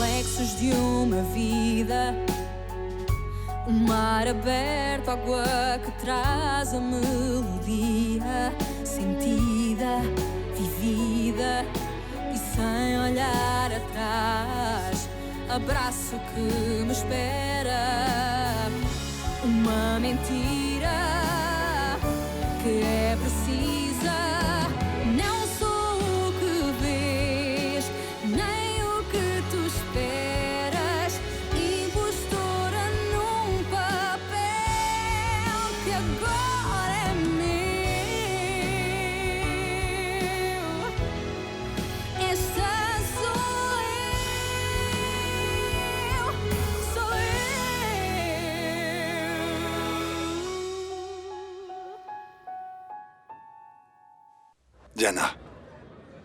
reflexos de uma vida. O mar aberto, água que traz a melodia sentida, vivida e sem olhar atrás. Abraço que me espera. Uma mentira que é precisa. Não sou o que vês, nem o que tu esperas. Impostora num papel que agora é meu. Esta sou eu, sou eu. Diana,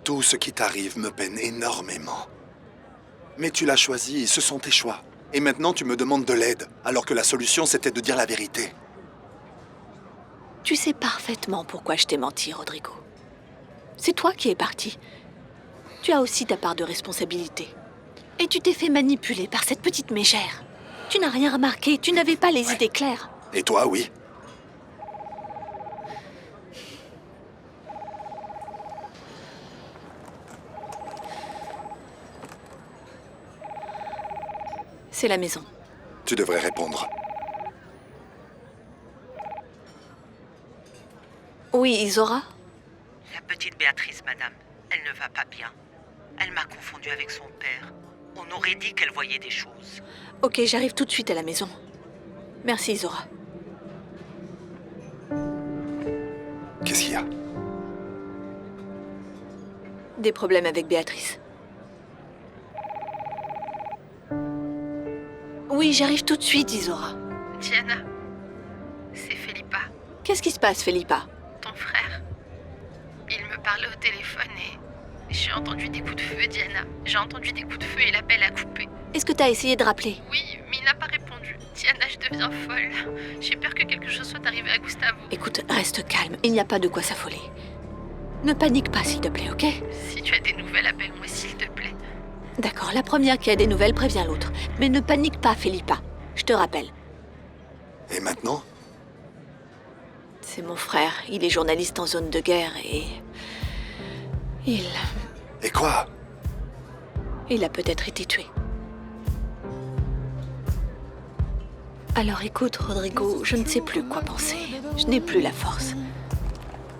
tout ce qui t'arrive me peine énormément. Mais tu l'as choisi et ce sont tes choix. Et maintenant tu me demandes de l'aide, alors que la solution c'était de dire la vérité. Tu sais parfaitement pourquoi je t'ai menti, Rodrigo. C'est toi qui es parti. Tu as aussi ta part de responsabilité. Et tu t'es fait manipuler par cette petite mégère. Tu n'as rien remarqué, tu n'avais pas les idées claires. Et toi, oui. C'est la maison. Tu devrais répondre. Oui, Isora? La petite Béatrice, madame, elle ne va pas bien. Elle m'a confondue avec son père. On aurait dit qu'elle voyait des choses. Ok, j'arrive tout de suite à la maison. Merci, Isora. Qu'est-ce qu'il y a? Des problèmes avec Béatrice. Oui, j'arrive tout de suite, Isora. Diana, c'est Felipa, Qu'est-ce qui se passe, Felipa? ton frère. Il me parlait au téléphone et j'ai entendu des coups de feu, Diana. J'ai entendu des coups de feu et l'appel a coupé. Est-ce que t'as essayé de rappeler? Oui, mais il n'a pas répondu. Diana, je deviens folle. J'ai peur que quelque chose soit arrivé à Gustavo. Écoute, reste calme, il n'y a pas de quoi s'affoler. Ne panique pas, s'il te plaît, ok? Si tu as des nouvelles, appelle-moi s'il te plaît. D'accord, la première qui a des nouvelles prévient l'autre. Mais ne panique pas, Felipa. Je te rappelle. Et maintenant? C'est mon frère, il est journaliste en zone de guerre et... Il Et quoi? a peut-être été tué. Alors écoute, Rodrigo, je ne sais plus quoi penser. Je n'ai plus la force.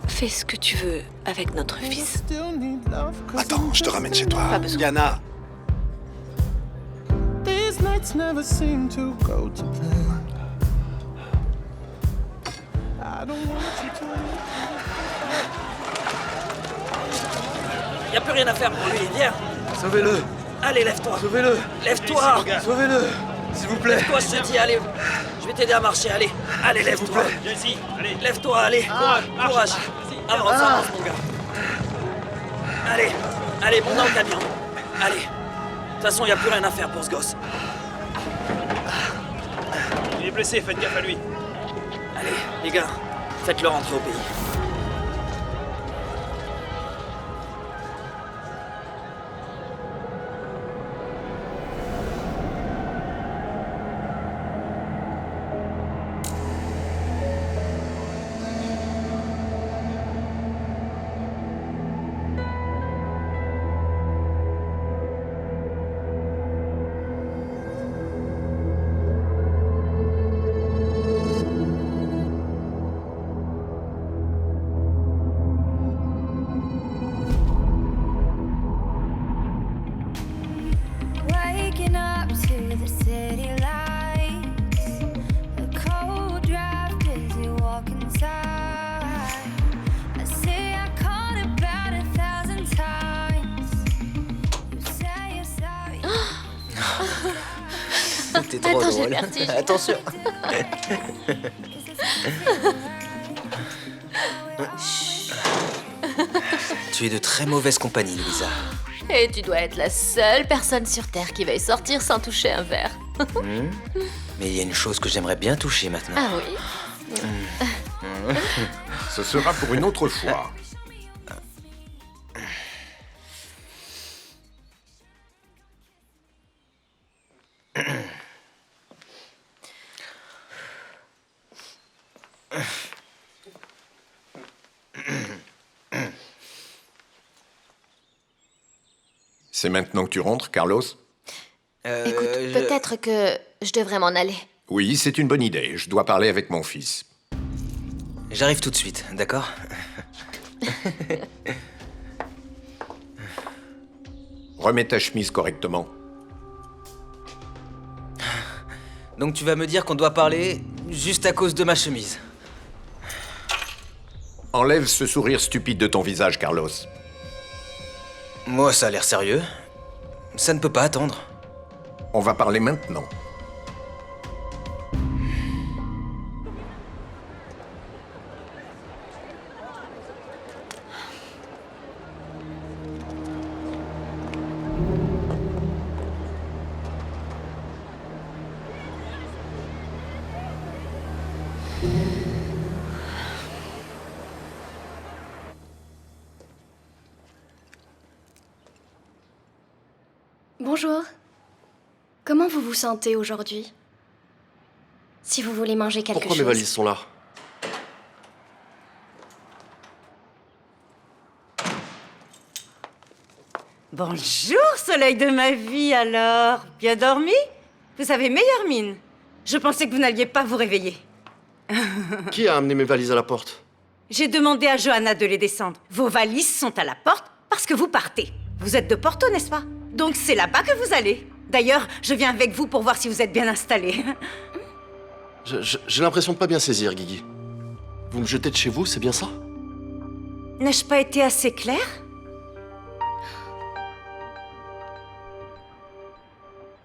Fais ce que tu veux avec notre fils. Attends, je te ramène chez toi. Pas besoin. Diana! These nights never seem to go to plan. I don't want you to. Y a plus rien à faire pour lui, viens. Sauvez-le! Allez, lève-toi. Sauvez-le! Lève-toi. Sauvez-le! S'il vous plaît! Lève-toi, je te dis, allez. Je vais t'aider à marcher, allez. Allez, lève-toi. Viens ici, allez! Lève-toi, allez. Courage. Avance, mon gars. Allez, allez, monte dans le camion. Allez. De toute façon, y a plus rien à faire pour ce gosse. Il est blessé, faites gaffe à lui! Allez, les gars, faites-le rentrer au pays. Waking up to the city lights, a cold draft as you walk inside. I say I called about 1,000 times. You say you're sorry. T'es trop Attends, j'ai drôle. le vertige. Attention. Tu es de très mauvaise compagnie, Louisa. Et tu dois être la seule personne sur Terre qui veuille sortir sans toucher un verre. Mais il y a une chose que j'aimerais bien toucher maintenant. Ah oui? Ce sera pour une autre fois. C'est maintenant que tu rentres, Carlos? Écoute, peut-être que je devrais m'en aller. Oui, c'est une bonne idée. Je dois parler avec mon fils. J'arrive tout de suite, d'accord? Remets ta chemise correctement. Donc tu vas me dire qu'on doit parler juste à cause de ma chemise. Enlève ce sourire stupide de ton visage, Carlos. Moi, ça a l'air sérieux. Ça ne peut pas attendre. On va parler maintenant. Bonjour. Comment vous vous sentez aujourd'hui? Si vous voulez manger quelque Pourquoi chose... mes valises sont là? Bonjour, soleil de ma vie, alors. Bien dormi? Vous avez meilleure mine. Je pensais que vous n'alliez pas vous réveiller. Qui a amené mes valises à la porte? J'ai demandé à Johanna de les descendre. Vos valises sont à la porte parce que vous partez. Vous êtes de Porto, n'est-ce pas? Donc c'est là-bas que vous allez. D'ailleurs, je viens avec vous pour voir si vous êtes bien installé. J'ai l'impression de pas bien saisir, Guigui. Vous me jetez de chez vous, c'est bien ça? N'ai-je pas été assez claire?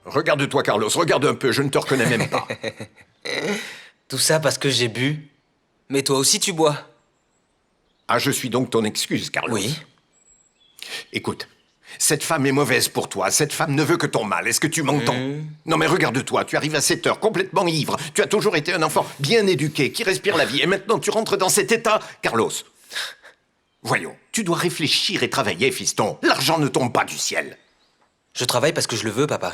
Regarde-toi, Carlos, regarde un peu, je ne te reconnais même pas. Tout ça parce que j'ai bu. Mais toi aussi tu bois. Ah, je suis donc ton excuse, Carlos. Oui. Écoute, cette femme est mauvaise pour toi, cette femme ne veut que ton mal, est-ce que tu m'entends? Non mais regarde-toi, tu arrives à 7 heures, complètement ivre, tu as toujours été un enfant bien éduqué, qui respire la vie, et maintenant tu rentres dans cet état, Carlos. Voyons, tu dois réfléchir et travailler, fiston. L'argent ne tombe pas du ciel. Je travaille parce que je le veux, papa.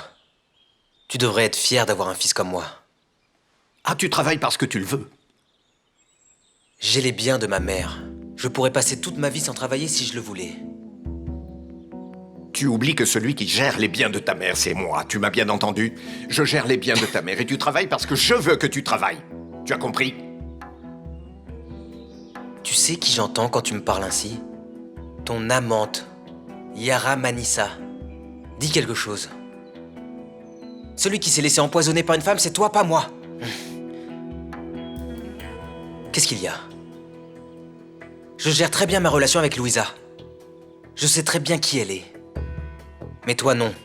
Tu devrais être fier d'avoir un fils comme moi. Ah, tu travailles parce que tu le veux? J'ai les biens de ma mère. Je pourrais passer toute ma vie sans travailler si je le voulais. Tu oublies que celui qui gère les biens de ta mère, c'est moi. Tu m'as bien entendu? Je gère les biens de ta mère et tu travailles parce que je veux que tu travailles. Tu as compris? Tu sais qui j'entends quand tu me parles ainsi? Ton amante, Yara Manissa. Dis quelque chose. Celui qui s'est laissé empoisonner par une femme, c'est toi, pas moi. Qu'est-ce qu'il y a? Je gère très bien ma relation avec Louisa. Je sais très bien qui elle est. Mais toi, non.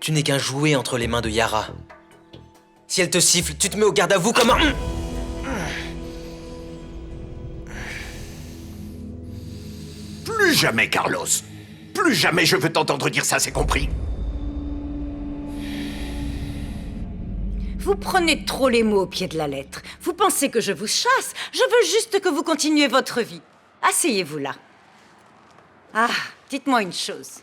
Tu n'es qu'un jouet entre les mains de Yara. Si elle te siffle, tu te mets au garde à vous comme un... Plus jamais, Carlos. Plus jamais je veux t'entendre dire ça, c'est compris? Vous prenez trop les mots au pied de la lettre. Vous pensez que je vous chasse? Je veux juste que vous continuiez votre vie. Asseyez-vous là. Ah, dites-moi une chose.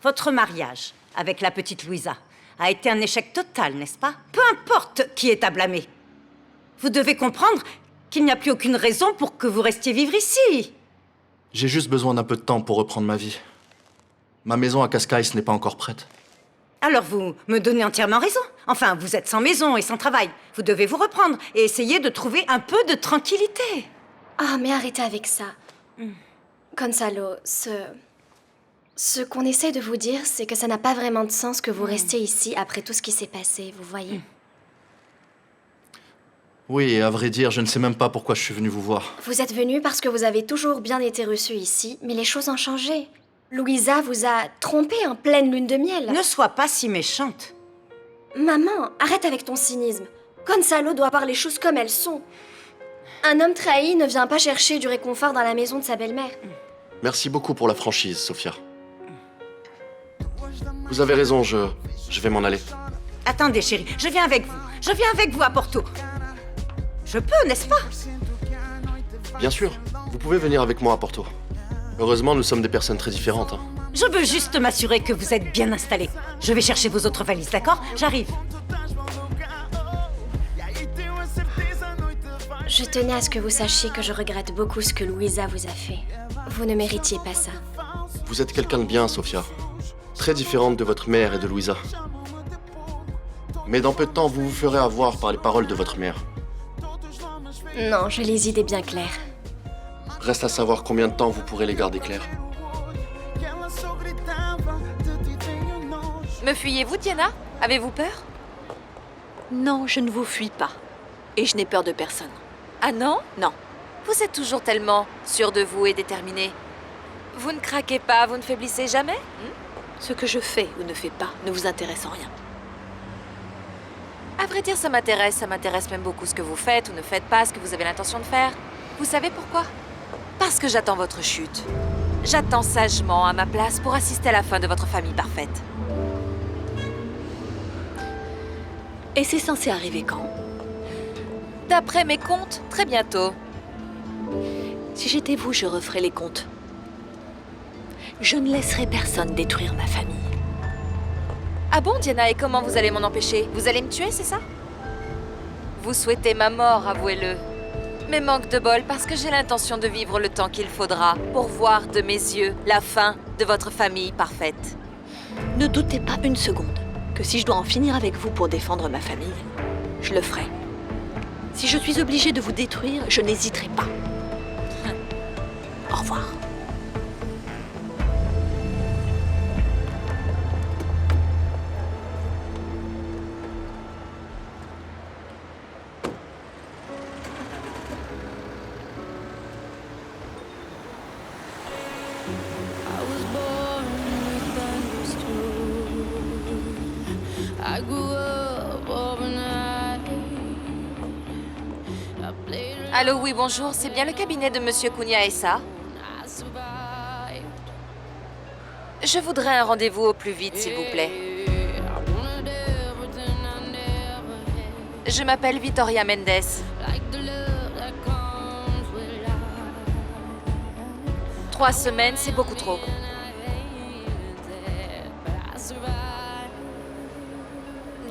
Votre mariage avec la petite Louisa a été un échec total, n'est-ce pas? Peu importe qui est à blâmer. Vous devez comprendre qu'il n'y a plus aucune raison pour que vous restiez vivre ici. J'ai juste besoin d'un peu de temps pour reprendre ma vie. Ma maison à Cascais n'est pas encore prête. Alors vous me donnez entièrement raison. Enfin, vous êtes sans maison et sans travail. Vous devez vous reprendre et essayer de trouver un peu de tranquillité. Ah, mais arrêtez avec ça. Gonzalo, ce qu'on essaie de vous dire, c'est que ça n'a pas vraiment de sens que vous restiez ici après tout ce qui s'est passé, vous voyez. Oui, et à vrai dire, je ne sais même pas pourquoi je suis venu vous voir. Vous êtes venu parce que vous avez toujours bien été reçu ici, mais les choses ont changé. Louisa vous a trompé en pleine lune de miel. Ne sois pas si méchante. Maman, arrête avec ton cynisme. Gonzalo doit voir les choses comme elles sont. Un homme trahi ne vient pas chercher du réconfort dans la maison de sa belle-mère. Merci beaucoup pour la franchise, Sophia. Vous avez raison, je vais m'en aller. Attendez, chérie, je viens avec vous. Je viens avec vous à Porto. Je peux, n'est-ce pas? Bien sûr, vous pouvez venir avec moi à Porto. Heureusement, nous sommes des personnes très différentes. Hein. Je veux juste m'assurer que vous êtes bien installés. Je vais chercher vos autres valises, d'accord? J'arrive. Je tenais à ce que vous sachiez que je regrette beaucoup ce que Louisa vous a fait. Vous ne méritiez pas ça. Vous êtes quelqu'un de bien, Sophia. très différente de votre mère et de Louisa. Mais dans peu de temps, vous vous ferez avoir par les paroles de votre mère. Non, j'ai les idées bien claires. Reste à savoir combien de temps vous pourrez les garder claires. Me fuyez-vous, Diana? Avez-vous peur? Non, je ne vous fuis pas. Et je n'ai peur de personne. Ah non? Non. Vous êtes toujours tellement sûre de vous et déterminée. Vous ne craquez pas, vous ne faiblissez jamais? Ce que je fais ou ne fais pas ne vous intéresse en rien. À vrai dire, ça m'intéresse même beaucoup ce que vous faites ou ne faites pas, ce que vous avez l'intention de faire. Vous savez pourquoi? Parce que j'attends votre chute. J'attends sagement à ma place pour assister à la fin de votre famille parfaite. Et c'est censé arriver quand? D'après mes comptes, très bientôt. Si j'étais vous, je referais les comptes. Je ne laisserai personne détruire ma famille. Ah bon, Diana, et comment vous allez m'en empêcher? Vous allez me tuer, c'est ça? Vous souhaitez ma mort, avouez-le. Mais manque de bol, parce que j'ai l'intention de vivre le temps qu'il faudra pour voir de mes yeux la fin de votre famille parfaite. Ne doutez pas une seconde que si je dois en finir avec vous pour défendre ma famille, je le ferai. Si je suis obligée de vous détruire, je n'hésiterai pas. Au revoir. Allô, oui, bonjour, c'est bien le cabinet de Monsieur Cunha Essa? Je voudrais un rendez-vous au plus vite, s'il vous plaît. Je m'appelle Victoria Mendes. Trois semaines, c'est beaucoup trop.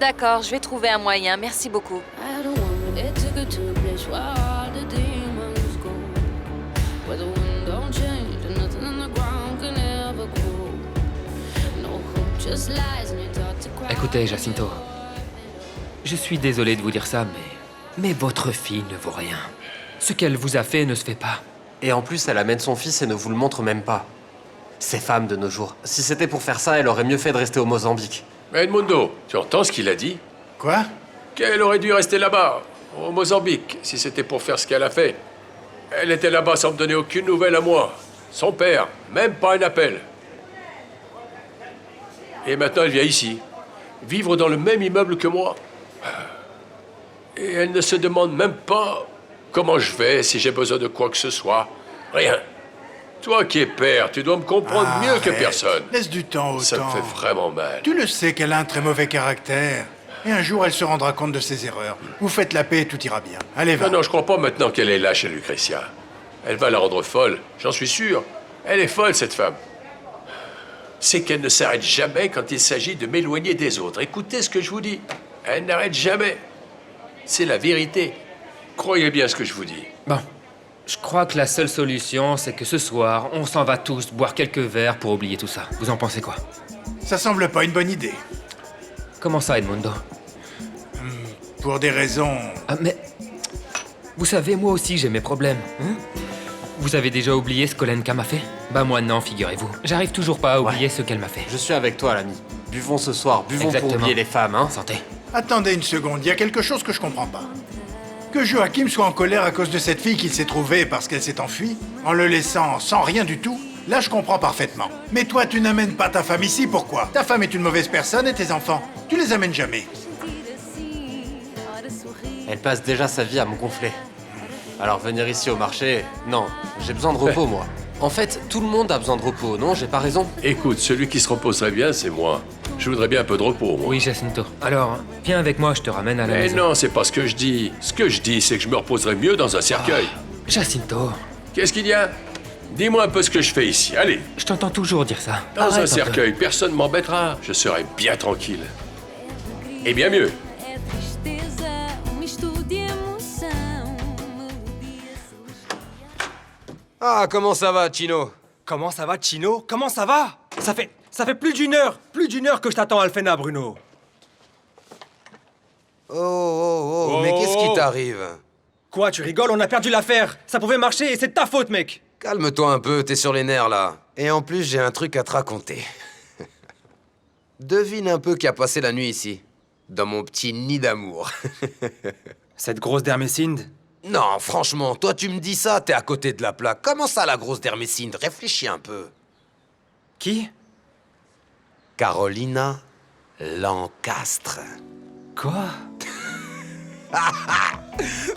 D'accord, je vais trouver un moyen. Merci beaucoup. Écoutez, Jacinto. Je suis désolé de vous dire ça, mais votre fille ne vaut rien. Ce qu'elle vous a fait ne se fait pas. Et en plus, elle amène son fils et ne vous le montre même pas. Ces femmes de nos jours. Si c'était pour faire ça, elle aurait mieux fait de rester au Mozambique. Mais Edmundo, tu entends ce qu'il a dit? Quoi? Qu'elle aurait dû rester là-bas, au Mozambique, si c'était pour faire ce qu'elle a fait. Elle était là-bas sans me donner aucune nouvelle à moi. Son père, même pas un appel. Et maintenant, elle vient ici, vivre dans le même immeuble que moi. Et elle ne se demande même pas comment je vais, si j'ai besoin de quoi que ce soit. Rien. Toi qui es père, tu dois me comprendre mieux que personne. Laisse du temps au temps. Ça me fait vraiment mal. Tu le sais qu'elle a un très mauvais caractère. Et un jour, elle se rendra compte de ses erreurs. Vous faites la paix et tout ira bien. Allez, va. Non, je crois pas maintenant qu'elle est là chez Lucretia. Elle va la rendre folle, j'en suis sûr. Elle est folle, cette femme. C'est qu'elle ne s'arrête jamais quand il s'agit de m'éloigner des autres. Écoutez ce que je vous dis. Elle n'arrête jamais. C'est la vérité. Croyez bien ce que je vous dis. Bon, je crois que la seule solution, c'est que ce soir, on s'en va tous boire quelques verres pour oublier tout ça. Vous en pensez quoi? Ça semble pas une bonne idée. Comment ça, Edmundo? Pour des raisons... Ah, mais... Vous savez, moi aussi, j'ai mes problèmes. Hein? Vous avez déjà oublié ce qu'Olenka m'a fait? Bah moi non, figurez-vous. J'arrive toujours pas à oublier ce qu'elle m'a fait. Je suis avec toi, l'ami. Buvons ce soir, buvons Exactement. pour oublier les femmes, hein. Santé. Attendez une seconde, il y a quelque chose que je comprends pas. Que Joachim soit en colère à cause de cette fille qu'il s'est trouvée parce qu'elle s'est enfuie, en le laissant sans rien du tout, là je comprends parfaitement. Mais toi, tu n'amènes pas ta femme ici, pourquoi? Ta femme est une mauvaise personne et tes enfants, tu les amènes jamais. Elle passe déjà sa vie à me gonfler. Alors venir ici au marché, non, j'ai besoin de repos, moi. En fait, tout le monde a besoin de repos, non? J'ai pas raison? Écoute, celui qui se reposerait bien, c'est moi. Je voudrais bien un peu de repos, moi. Oui, Jacinto. Alors, viens avec moi, je te ramène à la maison. Mais non, c'est pas ce que je dis. Ce que je dis, c'est que je me reposerais mieux dans un cercueil. Jacinto. Qu'est-ce qu'il y a? Dis-moi un peu ce que je fais ici, allez. Je t'entends toujours dire ça. Dans Arrête un peu. cercueil, personne m'embêtera. Je serai bien tranquille. Et bien mieux. Ah, comment ça va, Chino? Comment ça va, Chino? Comment ça va? Ça fait plus d'une heure que je t'attends, Alphena, Bruno. Oh, mais qu'est-ce qui t'arrive? Quoi, tu rigoles? On a perdu l'affaire. Ça pouvait marcher et c'est de ta faute, mec. Calme-toi un peu, t'es sur les nerfs, là. Et en plus, j'ai un truc à te raconter. Devine un peu qui a passé la nuit ici. Dans mon petit nid d'amour. Cette grosse d'Hermesinde? Non, franchement, toi tu me dis ça, t'es à côté de la plaque. Comment ça, la grosse d'Hermesinde? Réfléchis un peu. Qui? Carolina Lancastre. Quoi?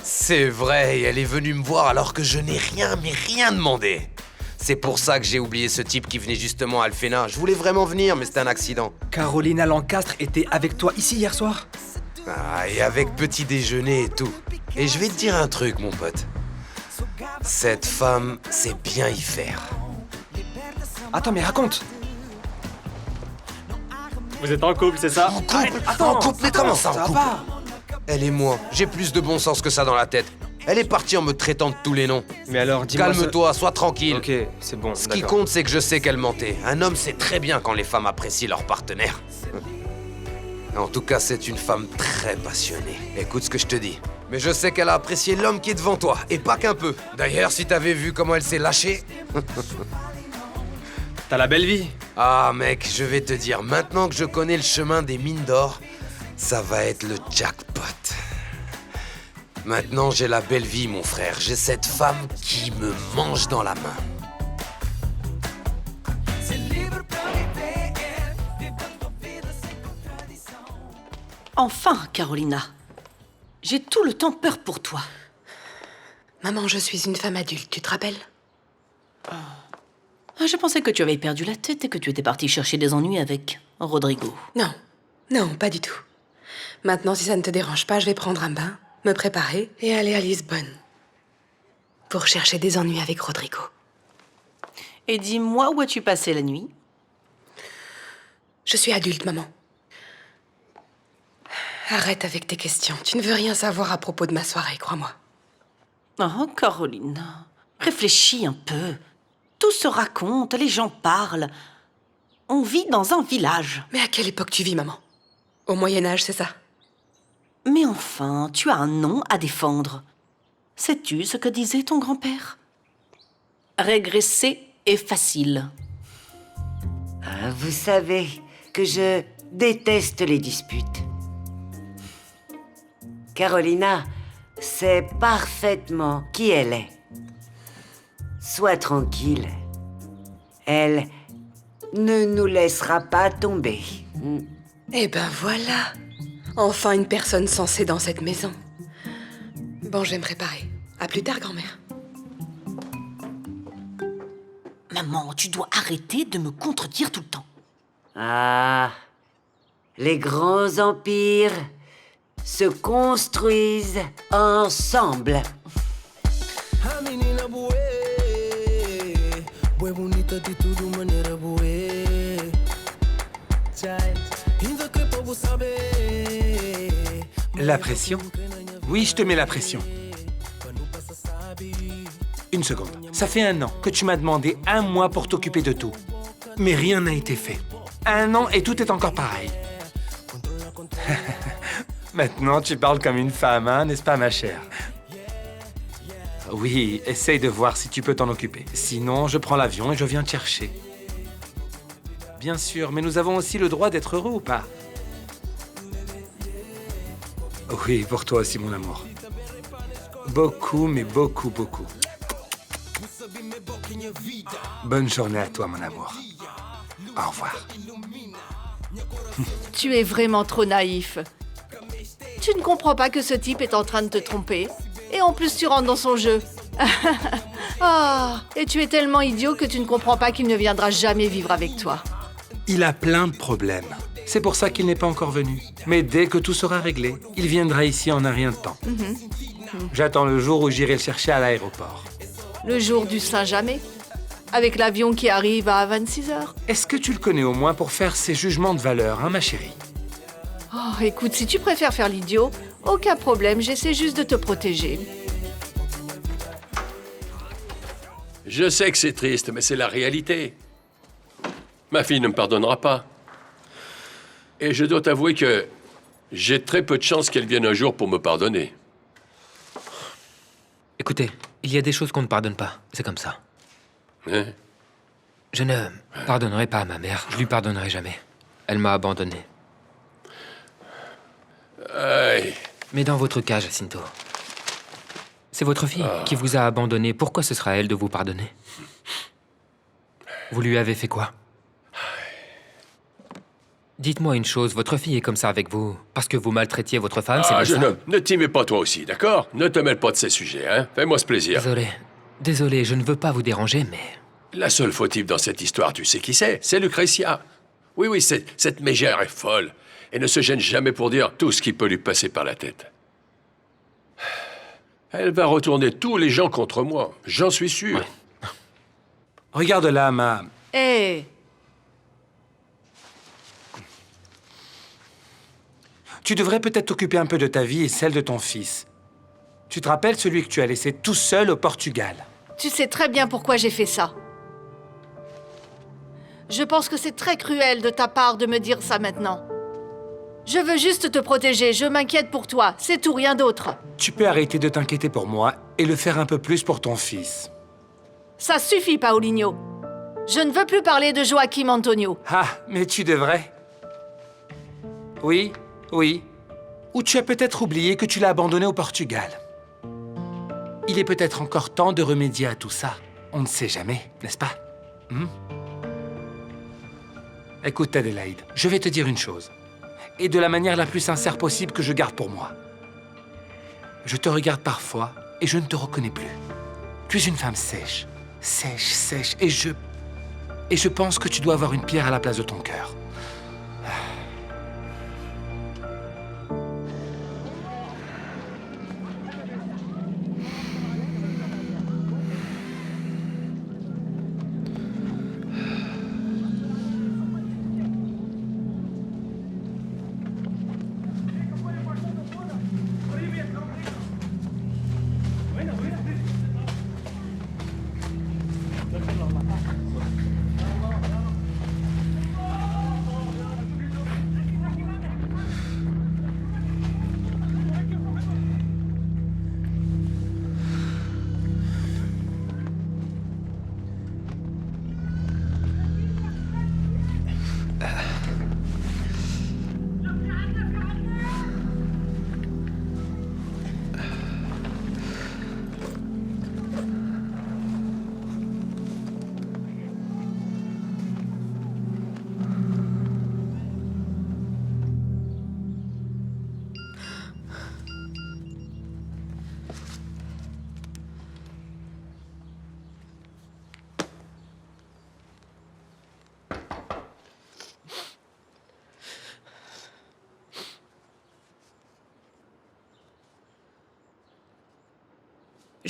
C'est vrai, et elle est venue me voir alors que je n'ai rien, mais rien demandé. C'est pour ça que j'ai oublié ce type qui venait justement à Alphena. Je voulais vraiment venir, mais c'était un accident. Carolina Lancastre était avec toi ici hier soir? Ah, et avec petit déjeuner et tout. Et je vais te dire un truc, mon pote. Cette femme sait bien y faire. Attends, mais raconte. Vous êtes en couple, c'est ça? En couple? En couple? Mais comment ça, en couple? Elle et moi, j'ai plus de bon sens que ça dans la tête. Elle est partie en me traitant de tous les noms. Mais alors, dis-moi... Calme-toi, sois tranquille. Ok, c'est bon, Ce qui compte, c'est que je sais qu'elle mentait. Un homme sait très bien quand les femmes apprécient leur partenaire. En tout cas, c'est une femme très passionnée. Écoute ce que je te dis. Mais je sais qu'elle a apprécié l'homme qui est devant toi, et pas qu'un peu. D'ailleurs, si t'avais vu comment elle s'est lâchée... T'as la belle vie. Ah, mec, je vais te dire, maintenant que je connais le chemin des mines d'or, ça va être le jackpot. Maintenant, j'ai la belle vie, mon frère. J'ai cette femme qui me mange dans la main. Enfin, Carolina. J'ai tout le temps peur pour toi. Maman, je suis une femme adulte, tu te rappelles? Je pensais que tu avais perdu la tête et que tu étais partie chercher des ennuis avec Rodrigo. Non, non, pas du tout. Maintenant, si ça ne te dérange pas, je vais prendre un bain, me préparer et aller à Lisbonne. Pour chercher des ennuis avec Rodrigo. Et dis-moi, où as-tu passé la nuit? Je suis adulte, maman. Arrête avec tes questions. Tu ne veux rien savoir à propos de ma soirée, crois-moi. Oh, Carolina, réfléchis un peu. Tout se raconte, les gens parlent. On vit dans un village. Mais à quelle époque tu vis, maman? Au Moyen-Âge, c'est ça? Mais enfin, tu as un nom à défendre. Sais-tu ce que disait ton grand-père? Régresser est facile. Vous savez que je déteste les disputes. Carolina sait parfaitement qui elle est. Sois tranquille. Elle ne nous laissera pas tomber. Eh ben voilà. Enfin une personne sensée dans cette maison. Bon, je vais me préparer. À plus tard, grand-mère. Maman, tu dois arrêter de me contredire tout le temps. Ah, les grands empires se construisent ensemble. La pression? Oui, je te mets la pression. Une seconde. Ça fait 1 an que tu m'as demandé 1 mois pour t'occuper de tout. Mais rien n'a été fait. 1 an et tout est encore pareil. Maintenant, tu parles comme une femme, hein, n'est-ce pas, ma chère? Oui, essaye de voir si tu peux t'en occuper. Sinon, je prends l'avion et je viens te chercher. Bien sûr, mais nous avons aussi le droit d'être heureux ou pas? Oui, pour toi aussi, mon amour. Beaucoup, mais beaucoup, beaucoup. Bonne journée à toi, mon amour. Au revoir. Tu es vraiment trop naïf. Tu ne comprends pas que ce type est en train de te tromper. Et en plus, tu rentres dans son jeu. Et tu es tellement idiot que tu ne comprends pas qu'il ne viendra jamais vivre avec toi. Il a plein de problèmes. C'est pour ça qu'il n'est pas encore venu. Mais dès que tout sera réglé, il viendra ici en un rien de temps. J'attends le jour où j'irai le chercher à l'aéroport. Le jour du Saint-Jamais, avec l'avion qui arrive à 26h. Est-ce que tu le connais au moins pour faire ses jugements de valeur, hein, ma chérie? Oh, écoute, si tu préfères faire l'idiot, aucun problème, j'essaie juste de te protéger. Je sais que c'est triste, mais c'est la réalité. Ma fille ne me pardonnera pas. Et je dois t'avouer que j'ai très peu de chance qu'elle vienne un jour pour me pardonner. Écoutez, il y a des choses qu'on ne pardonne pas. C'est comme ça. Hein? Je ne pardonnerai pas à ma mère. Je lui pardonnerai jamais. Elle m'a abandonné. Aïe. Mais dans votre cas, Jacinto, c'est votre fille qui vous a abandonné. Pourquoi ce sera à elle de vous pardonner? Vous lui avez fait quoi? Dites-moi une chose, votre fille est comme ça avec vous parce que vous maltraitiez votre femme, c'est bien jeune ça? homme, ne t'y mets pas toi aussi, d'accord? Ne te mêle pas de ces sujets, hein? Fais-moi ce plaisir. Désolé, je ne veux pas vous déranger, mais... La seule fautive dans cette histoire, tu sais qui c'est Lucretia. Oui, cette mégère est folle et ne se gêne jamais pour dire tout ce qui peut lui passer par la tête. Elle va retourner tous les gens contre moi, j'en suis sûr. Ouais. Regarde là, ma... Hé, Tu devrais peut-être t'occuper un peu de ta vie et celle de ton fils. Tu te rappelles celui que tu as laissé tout seul au Portugal? tu sais très bien pourquoi j'ai fait ça. Je pense que c'est très cruel de ta part de me dire ça maintenant. Je veux juste te protéger, je m'inquiète pour toi, c'est tout, rien d'autre. Tu peux arrêter de t'inquiéter pour moi et le faire un peu plus pour ton fils. Ça suffit, Paulinho. Je ne veux plus parler de Joaquim Antonio. Ah, mais tu devrais. Oui. Ou tu as peut-être oublié que tu l'as abandonné au Portugal. Il est peut-être encore temps de remédier à tout ça. On ne sait jamais, n'est-ce pas? Écoute, Adélaïde, je vais te dire une chose. Et de la manière la plus sincère possible que je garde pour moi. Je te regarde parfois et je ne te reconnais plus. Tu es une femme sèche. Sèche. Et je pense que tu dois avoir une pierre à la place de ton cœur.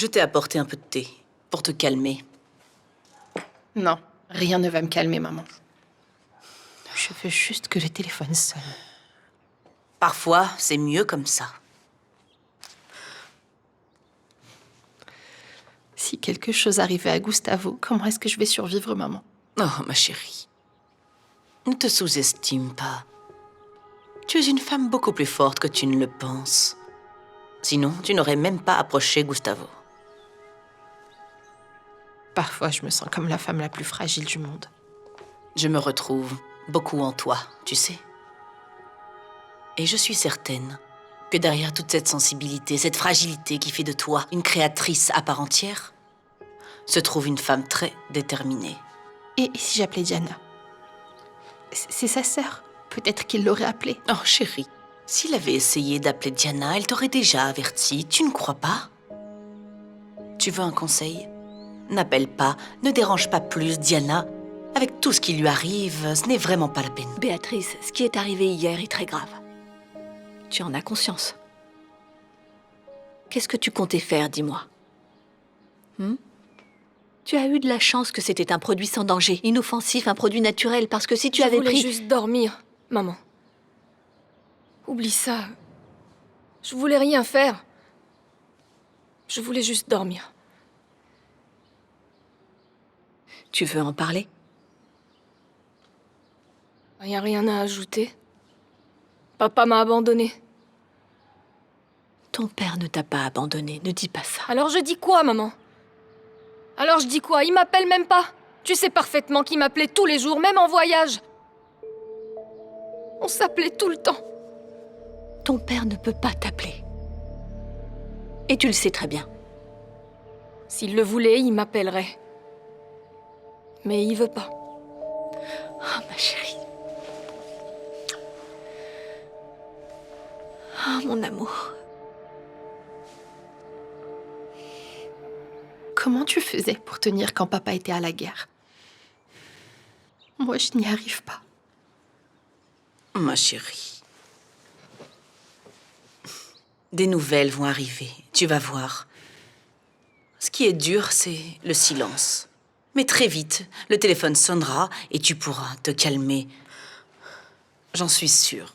Je t'ai apporté un peu de thé, pour te calmer. Non, rien ne va me calmer, maman. Je veux juste que le téléphone sonne. Parfois, c'est mieux comme ça. Si quelque chose arrivait à Gustavo, comment est-ce que je vais survivre, maman? Oh, ma chérie. Ne te sous-estime pas. Tu es une femme beaucoup plus forte que tu ne le penses. Sinon, tu n'aurais même pas approché Gustavo. Parfois, je me sens comme la femme la plus fragile du monde. Je me retrouve beaucoup en toi, tu sais. Et je suis certaine que derrière toute cette sensibilité, cette fragilité qui fait de toi une créatrice à part entière, se trouve une femme très déterminée. Et si j'appelais Diana? C'est sa sœur. Peut-être qu'il l'aurait appelée. Oh, chérie, s'il avait essayé d'appeler Diana, elle t'aurait déjà averti. Tu ne crois pas? Tu veux un conseil? N'appelle pas, ne dérange pas plus Diana. Avec tout ce qui lui arrive, ce n'est vraiment pas la peine. Béatrice, ce qui est arrivé hier est très grave. Tu en as conscience. Qu'est-ce que tu comptais faire, dis-moi? Tu as eu de la chance que c'était un produit sans danger, inoffensif, un produit naturel, parce que si tu avais pris... Je voulais juste dormir, maman. Oublie ça. Je voulais rien faire. Je voulais juste dormir. Tu veux en parler? Y a rien à ajouter. Papa m'a abandonné. Ton père ne t'a pas abandonné, ne dis pas ça. Alors je dis quoi, maman? Alors je dis quoi? Il m'appelle même pas. Tu sais parfaitement qu'il m'appelait tous les jours, même en voyage. On s'appelait tout le temps. Ton père ne peut pas t'appeler. Et tu le sais très bien. S'il le voulait, il m'appellerait. Mais il veut pas. Oh, ma chérie. Oh, mon amour. Comment tu faisais pour tenir quand papa était à la guerre? Moi, je n'y arrive pas. Ma chérie. Des nouvelles vont arriver, tu vas voir. Ce qui est dur, c'est le silence. Mais très vite, le téléphone sonnera et tu pourras te calmer. J'en suis sûre.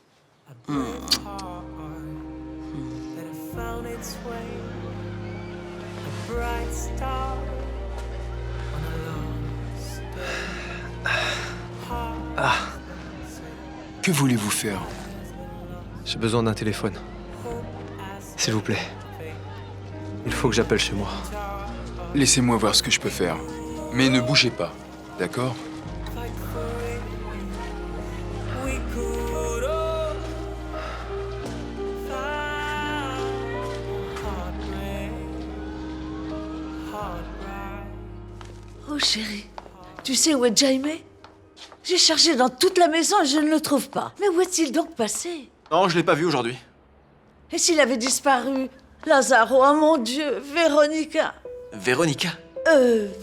Ah. Que voulez-vous faire? J'ai besoin d'un téléphone. S'il vous plaît. Il faut que j'appelle chez moi. Laissez-moi voir ce que je peux faire. Mais ne bougez pas, d'accord? Oh chérie, tu sais où est Jaime? J'ai cherché dans toute la maison et je ne le trouve pas. Mais où est-il donc passé? Non, je l'ai pas vu aujourd'hui. Et s'il avait disparu? Lazaro, oh mon Dieu, Véronica. Véronica?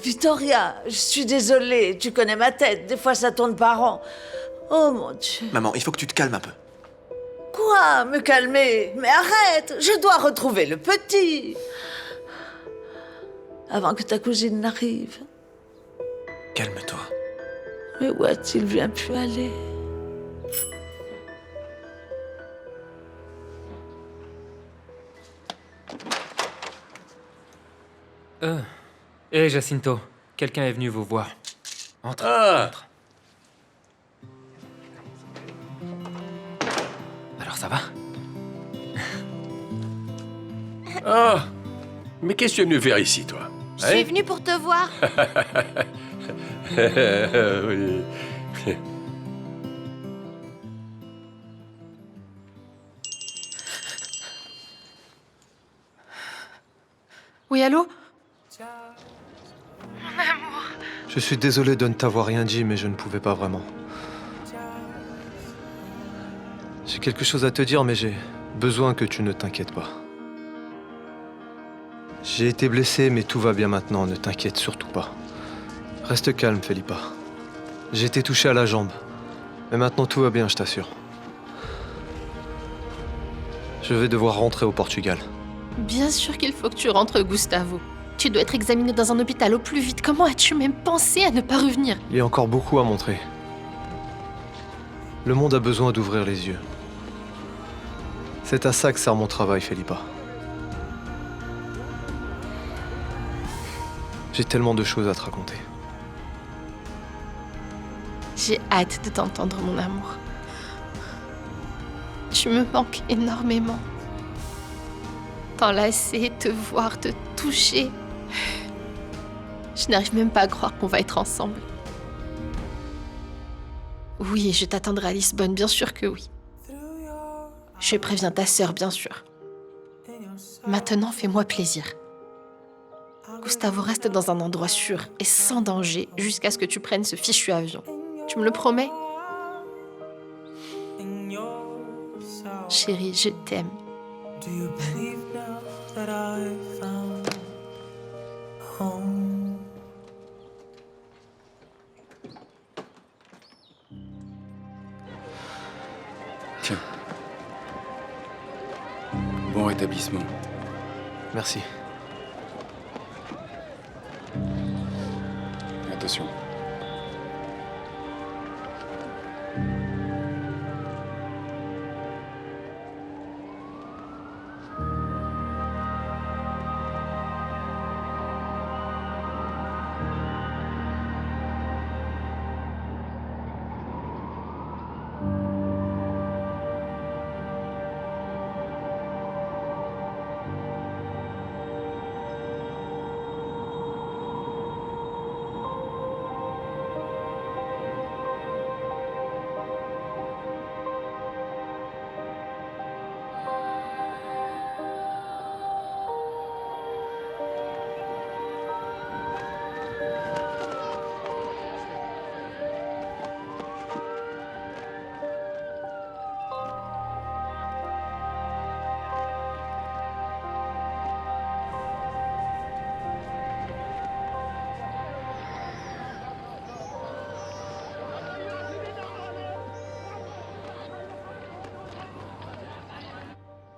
Victoria, je suis désolée, tu connais ma tête, des fois ça tourne par an. Oh mon Dieu. Maman, il faut que tu te calmes un peu. Quoi? Me calmer? Mais arrête, je dois retrouver le petit. Avant que ta cousine n'arrive. Calme-toi. Mais où a-t-il bien pu aller? Hé, Jacinto, quelqu'un est venu vous voir. Entre. Ah. Entre. Alors ça va? Ah. Mais qu'est-ce que tu es venu faire ici, toi? Je suis venue pour te voir. Oui. Oui, allô? Je suis désolé de ne t'avoir rien dit, mais je ne pouvais pas vraiment. J'ai quelque chose à te dire, mais j'ai besoin que tu ne t'inquiètes pas. J'ai été blessé, mais tout va bien maintenant, ne t'inquiète surtout pas. Reste calme, Felipa. J'ai été touché à la jambe. Mais maintenant tout va bien, je t'assure. Je vais devoir rentrer au Portugal. Bien sûr qu'il faut que tu rentres, Gustavo. Tu dois être examiné dans un hôpital au plus vite. Comment as-tu même pensé à ne pas revenir? Il y a encore beaucoup à montrer. Le monde a besoin d'ouvrir les yeux. C'est à ça que sert mon travail, Felipa. J'ai tellement de choses à te raconter. J'ai hâte de t'entendre, mon amour. Tu me manques énormément. T'enlacer, te voir, te toucher. Je n'arrive même pas à croire qu'on va être ensemble. Oui, je t'attendrai à Lisbonne, bien sûr que oui. Je préviens ta sœur, bien sûr. Maintenant, fais-moi plaisir. Gustavo reste dans un endroit sûr et sans danger jusqu'à ce que tu prennes ce fichu avion. Tu me le promets? Chérie, je t'aime. Tiens. Bon rétablissement. Merci. Attention.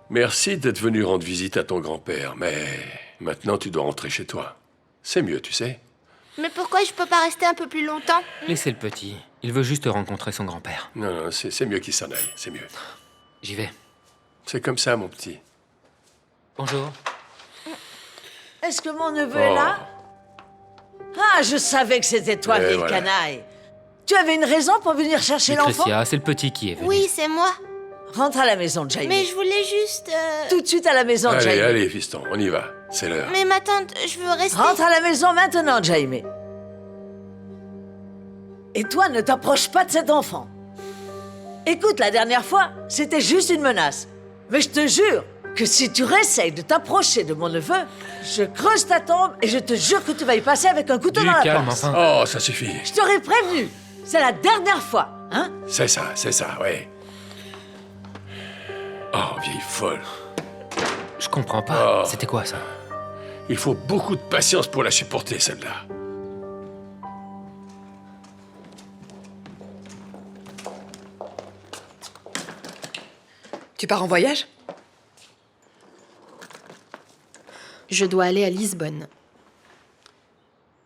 Merci d'être venu rendre visite à ton grand-père, mais maintenant tu dois rentrer chez toi. C'est mieux, tu sais. Mais pourquoi je peux pas rester un peu plus longtemps? Laissez le petit. Il veut juste rencontrer son grand-père. Non, c'est mieux qu'il s'en aille, c'est mieux. J'y vais. C'est comme ça, mon petit. Bonjour. Est-ce que mon neveu est là? Ah, je savais que c'était toi, vieille voilà. canaille. Tu avais une raison pour venir chercher l'enfant? Lucretia, c'est le petit qui est venu. Oui, c'est moi. Rentre à la maison, Jaime. Mais je voulais juste... Tout de suite à la maison, Allez, Jaime. allez, fiston, on y va. C'est l'heure. Mais ma tante, je veux rester... Rentre à la maison maintenant, Jaime. Et toi, ne t'approche pas de cet enfant. Écoute, la dernière fois, c'était juste une menace. Mais je te jure que si tu réessayes de t'approcher de mon neveu, je creuse ta tombe et je te jure que tu vas y passer avec un couteau dans la calme, planche. enfin. Oh, ça suffit. Je t'aurais prévenu. C'est la dernière fois, hein? C'est ça, ouais. Oh, vieille folle. Je comprends pas. Oh. C'était quoi, ça? Il faut beaucoup de patience pour la supporter, celle-là. Tu pars en voyage? Je dois aller à Lisbonne.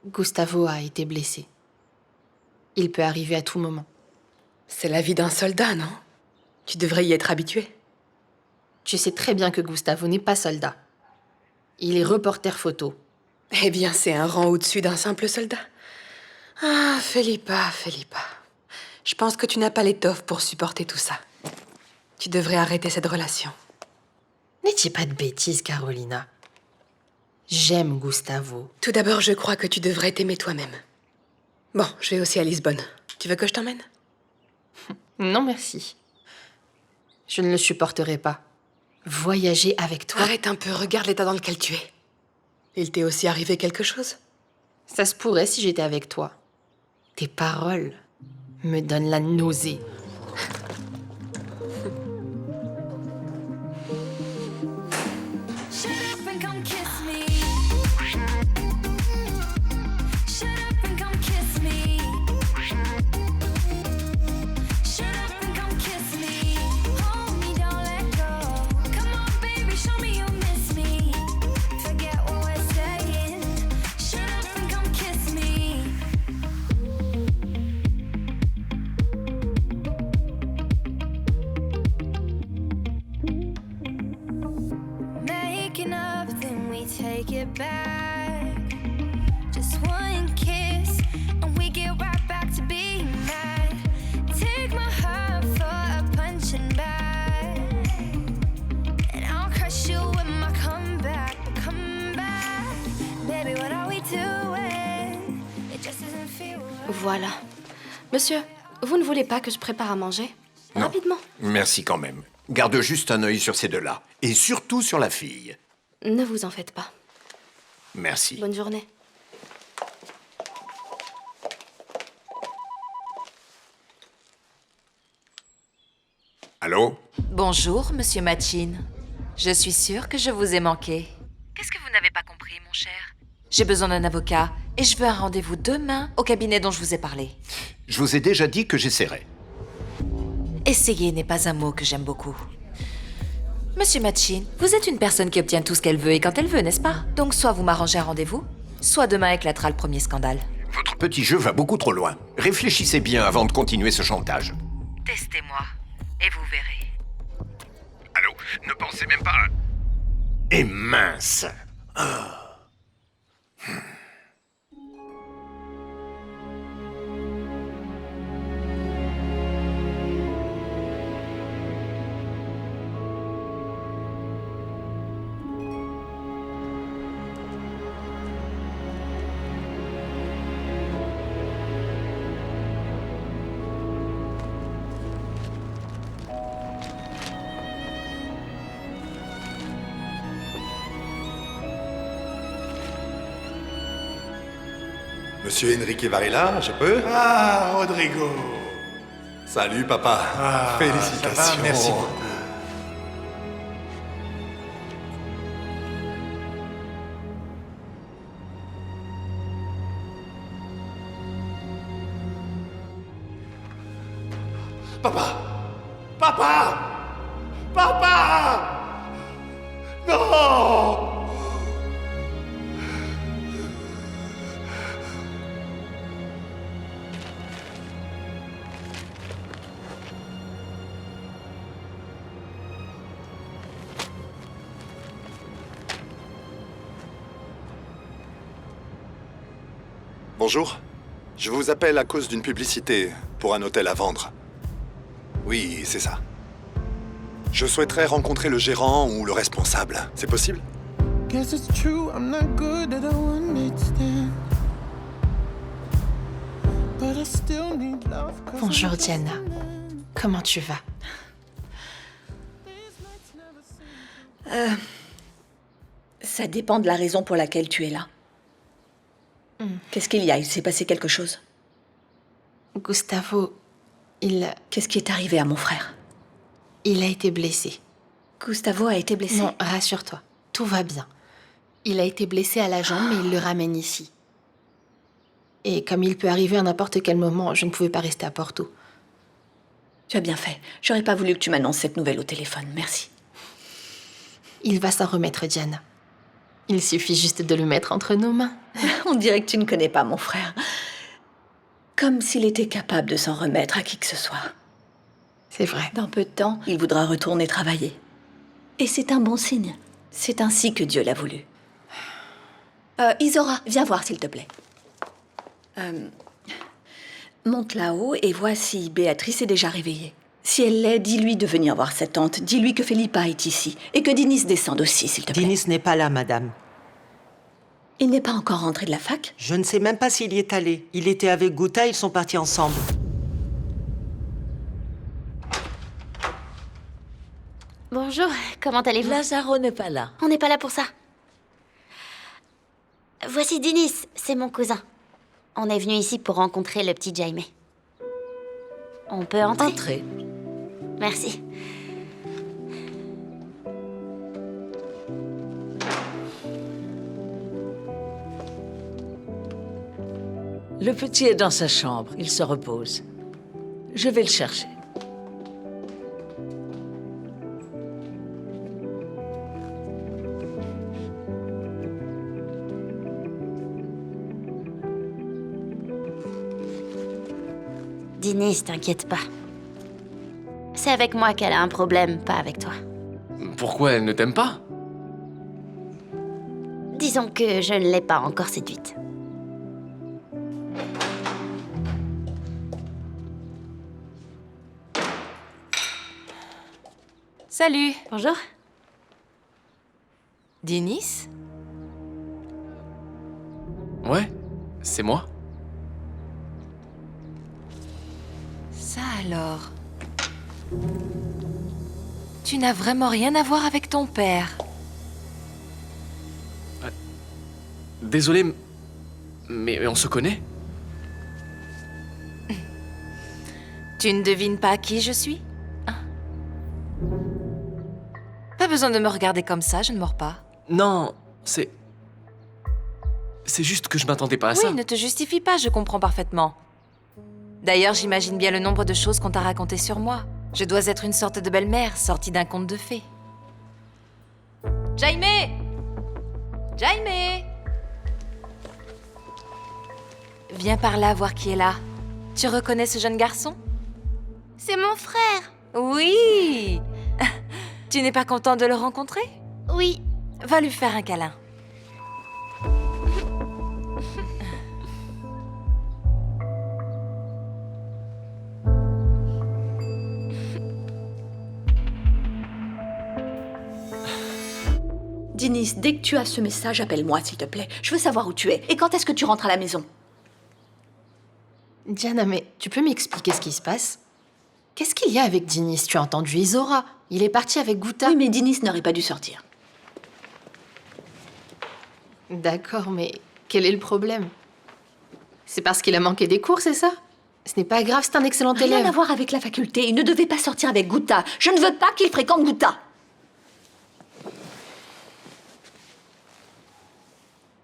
Gustavo a été blessé. Il peut arriver à tout moment. C'est la vie d'un soldat, non? Tu devrais y être habitué. Tu sais très bien que Gustavo n'est pas soldat. Il est reporter photo. Eh bien, c'est un rang au-dessus d'un simple soldat. Ah, Felipa. Je pense que tu n'as pas l'étoffe pour supporter tout ça. Tu devrais arrêter cette relation. Ne dis pas de bêtises, Carolina. J'aime Gustavo. Tout d'abord, je crois que tu devrais t'aimer toi-même. Bon, je vais aussi à Lisbonne. Tu veux que je t'emmène? Non, merci. Je ne le supporterai pas. Voyager avec toi... Arrête un peu, regarde l'état dans lequel tu es. Il t'est aussi arrivé quelque chose? Ça se pourrait si j'étais avec toi. Tes paroles me donnent la nausée. Take it back. Just one kiss, and we get right back to being mad. Take my heart for a punching bag, and I'll crush you with my comeback. Baby, what are we doing? It just doesn't feel right. Voilà. Monsieur, vous ne voulez pas que je prépare à manger? Non. Rapidement. Merci quand même. Garde juste un œil sur ces deux-là. Et surtout sur la fille. Ne vous en faites pas. Merci. Bonne journée. Allô? Bonjour, monsieur Machin. Je suis sûre que je vous ai manqué. Qu'est-ce que vous n'avez pas compris, mon cher? J'ai besoin d'un avocat et je veux un rendez-vous demain au cabinet dont je vous ai parlé. Je vous ai déjà dit que j'essaierai. Essayer n'est pas un mot que j'aime beaucoup. Monsieur Machin, vous êtes une personne qui obtient tout ce qu'elle veut et quand elle veut, n'est-ce pas? Donc soit vous m'arrangez un rendez-vous, soit demain éclatera le premier scandale. Votre petit jeu va beaucoup trop loin. Réfléchissez bien avant de continuer ce chantage. Testez-moi et vous verrez. Allô? Ne pensez même pas... Et mince! Monsieur Enrique Varela, je peux? Ah, Rodrigo. Salut, papa. Ah, félicitations. ça va, merci beaucoup. Papa! Papa! Papa! Non! Bonjour. Je vous appelle à cause d'une publicité pour un hôtel à vendre. Oui, c'est ça. Je souhaiterais rencontrer le gérant ou le responsable. C'est possible? Bonjour Diana. Comment tu vas? Ça dépend de la raison pour laquelle tu es là. Qu'est-ce qu'il y a? Il s'est passé quelque chose? Gustavo, Qu'est-ce qui est arrivé à mon frère? il a été blessé. Gustavo a été blessé? Non, rassure-toi, tout va bien. Il a été blessé à la jambe, mais il le ramène ici. Et comme il peut arriver à n'importe quel moment, je ne pouvais pas rester à Porto. Tu as bien fait. J'aurais pas voulu que tu m'annonces cette nouvelle au téléphone. Merci. Il va s'en remettre, Diana. Il suffit juste de le mettre entre nos mains. On dirait que tu ne connais pas mon frère. Comme s'il était capable de s'en remettre à qui que ce soit. C'est vrai. Dans peu de temps, il voudra retourner travailler. Et c'est un bon signe. C'est ainsi que Dieu l'a voulu. Isora, viens voir, s'il te plaît. Monte là-haut et vois si Béatrice est déjà réveillée. Si elle l'est, dis-lui de venir voir sa tante. Dis-lui que Philippa est ici. Et que Dinis descende aussi, s'il te plaît. Dinis n'est pas là, madame. Il n'est pas encore rentré de la fac? Je ne sais même pas s'il y est allé. Il était avec Guta, ils sont partis ensemble. Bonjour, comment allez-vous? Lazaro n'est pas là. On n'est pas là pour ça. Voici Dinis, c'est mon cousin. On est venu ici pour rencontrer le petit Jaime. On peut entrer? Entrez. Merci. Le petit est dans sa chambre, il se repose. Je vais le chercher. Dinis, t'inquiète pas. C'est avec moi qu'elle a un problème, pas avec toi. Pourquoi elle ne t'aime pas? Disons que je ne l'ai pas encore séduite. Salut. Bonjour. Dinis? Ouais, c'est moi. Ça alors. Tu n'as vraiment rien à voir avec ton père. Désolé, mais on se connaît? Tu ne devines pas qui je suis? Hein? Pas besoin de me regarder comme ça, je ne mords pas. Non, c'est juste que je m'attendais pas à ça. Oui, ne te justifie pas, je comprends parfaitement. D'ailleurs, j'imagine bien le nombre de choses qu'on t'a racontées sur moi. Je dois être une sorte de belle-mère sortie d'un conte de fées. Jaime! Jaime! Viens par là voir qui est là. Tu reconnais ce jeune garçon? C'est mon frère. Oui! Tu n'es pas content de le rencontrer? Oui. Va lui faire un câlin. Dinis, dès que tu as ce message, appelle-moi, s'il te plaît. Je veux savoir où tu es. Et quand est-ce que tu rentres à la maison? Diana, mais tu peux m'expliquer ce qui se passe? Qu'est-ce qu'il y a avec Dinis? Tu as entendu Isora? Il est parti avec Guta. Oui, mais Dinis n'aurait pas dû sortir. D'accord, mais quel est le problème? C'est parce qu'il a manqué des cours, c'est ça? Ce n'est pas grave, c'est un excellent élève. Rien à voir avec la faculté. Il ne devait pas sortir avec Guta. Je ne veux pas qu'il fréquente Guta.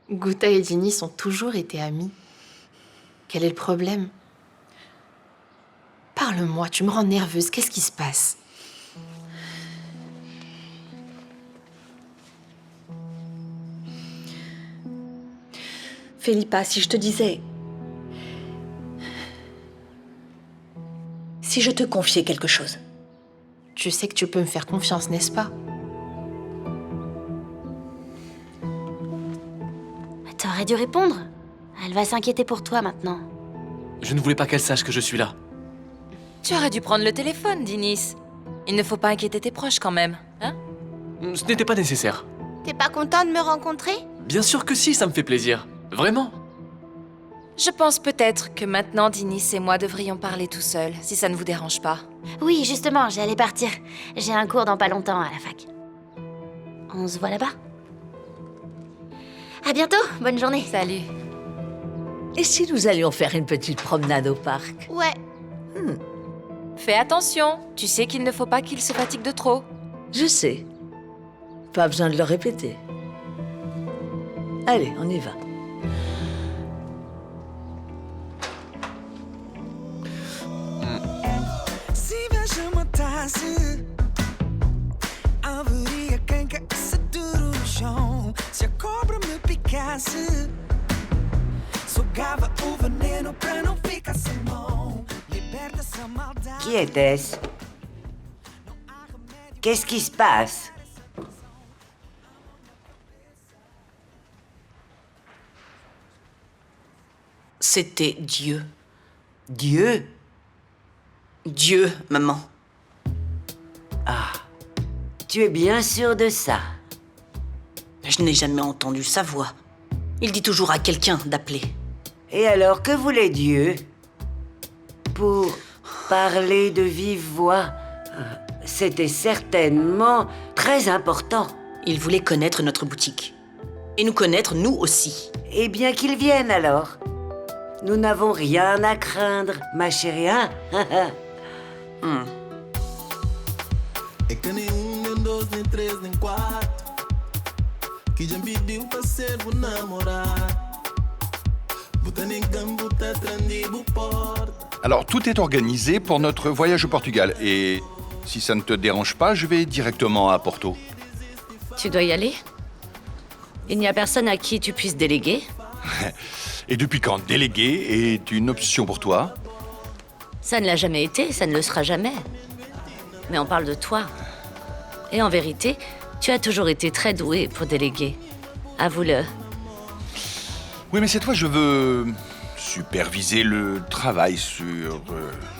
Guta et Dinis ont toujours été amis. Quel est le problème? Parle-moi, tu me rends nerveuse. Qu'est-ce qui se passe? Philippa, si je te disais... Si je te confiais quelque chose. Tu sais que tu peux me faire confiance, n'est-ce pas? T'aurais dû répondre. Elle va s'inquiéter pour toi maintenant. Je ne voulais pas qu'elle sache que je suis là. Tu aurais dû prendre le téléphone, Dinis. Il ne faut pas inquiéter tes proches quand même, hein? Ce n'était pas nécessaire. T'es pas content de me rencontrer? Bien sûr que si, ça me fait plaisir. Vraiment. Je pense peut-être que maintenant, Dinis et moi devrions parler tout seuls, si ça ne vous dérange pas. Oui, justement, j'allais partir. J'ai un cours dans pas longtemps à la fac. On se voit là-bas? À bientôt, bonne journée. Salut. Et si nous allions faire une petite promenade au parc? Ouais. Fais attention, tu sais qu'il ne faut pas qu'il se fatigue de trop. Je sais. Pas besoin de le répéter. Allez, on y va. Qui était-ce? Qu'est-ce qui se passe? C'était Dieu. Dieu? Dieu, maman. Ah, tu es bien sûre de ça? Je n'ai jamais entendu sa voix. Il dit toujours à quelqu'un d'appeler. Et alors, que voulait Dieu? Pour parler de vive voix, c'était certainement très important. Il voulait connaître notre boutique. Et nous connaître, nous aussi. Eh bien qu'il vienne alors. Nous n'avons rien à craindre, ma chérie, hein? É que nem nem dois, nem três, nem quatro. Que já me pediu pra ser vou namorar. Bota nem gambo, tá trandibo porta. Alors, tout est organisé pour notre voyage au Portugal. Et si ça ne te dérange pas, je vais directement à Porto. Tu dois y aller? Il n'y a personne à qui tu puisses déléguer? Et depuis quand déléguer est une option pour toi? Ça ne l'a jamais été, ça ne le sera jamais. Mais on parle de toi. Et en vérité, tu as toujours été très doué pour déléguer. Avoue-le. Oui, mais cette fois, je veux superviser le travail sur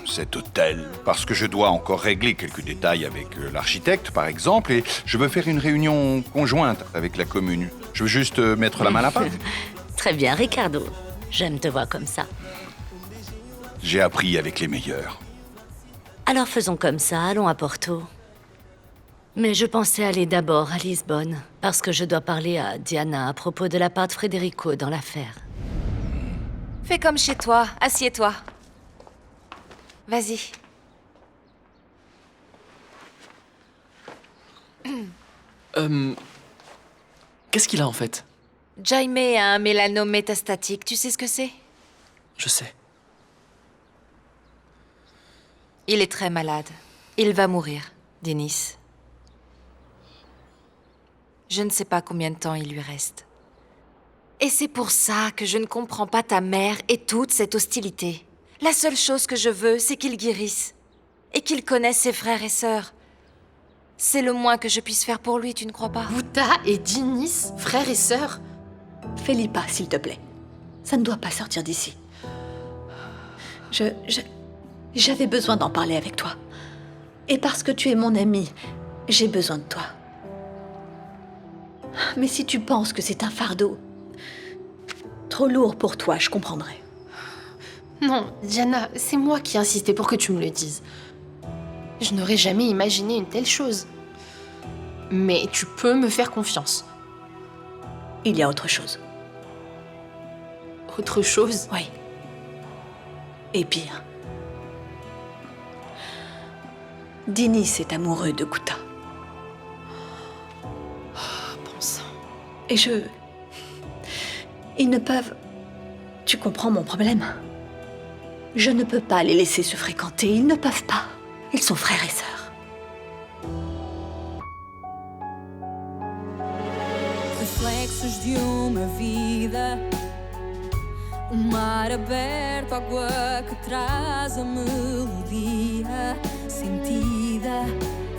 cet hôtel. Parce que je dois encore régler quelques détails avec l'architecte, par exemple, et je veux faire une réunion conjointe avec la commune. Je veux juste mettre la main à la pâte. Très bien, Ricardo. J'aime te voir comme ça. J'ai appris avec les meilleurs. Alors faisons comme ça, allons à Porto. Mais je pensais aller d'abord à Lisbonne, parce que je dois parler à Diana à propos de la part de Federico dans l'affaire. Fais comme chez toi, assieds-toi. Vas-y. Qu'est-ce qu'il a en fait? Jaime a un mélanome métastatique, tu sais ce que c'est? Je sais. Il est très malade. Il va mourir, Dinis. Je ne sais pas combien de temps il lui reste. Et c'est pour ça que je ne comprends pas ta mère et toute cette hostilité. La seule chose que je veux, c'est qu'il guérisse. Et qu'il connaisse ses frères et sœurs. C'est le moins que je puisse faire pour lui, tu ne crois pas? Guta et Dinis, frères et sœurs? Philippa, s'il te plaît. Ça ne doit pas sortir d'ici. J'avais besoin d'en parler avec toi. Et parce que tu es mon amie, j'ai besoin de toi. Mais si tu penses que c'est un fardeau trop lourd pour toi, je comprendrai. Non, Diana, c'est moi qui ai insisté pour que tu me le dises. Je n'aurais jamais imaginé une telle chose. Mais tu peux me faire confiance. Il y a autre chose. Autre chose? Oui. Et pire. Dinis est amoureux de Guta. Bon sang. Et ils ne peuvent... Tu comprends mon problème? Je ne peux pas les laisser se fréquenter. Ils ne peuvent pas. Ils sont frères et sœurs. Reflexos de uma vida mar aberto, água que traz a melodia sentida,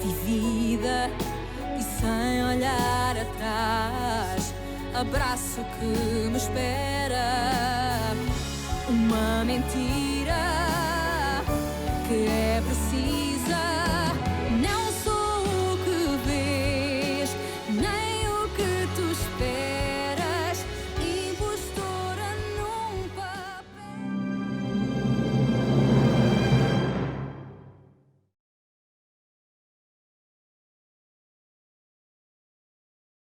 vivida e sem olhar atrás. Abraço que me espera, uma mentira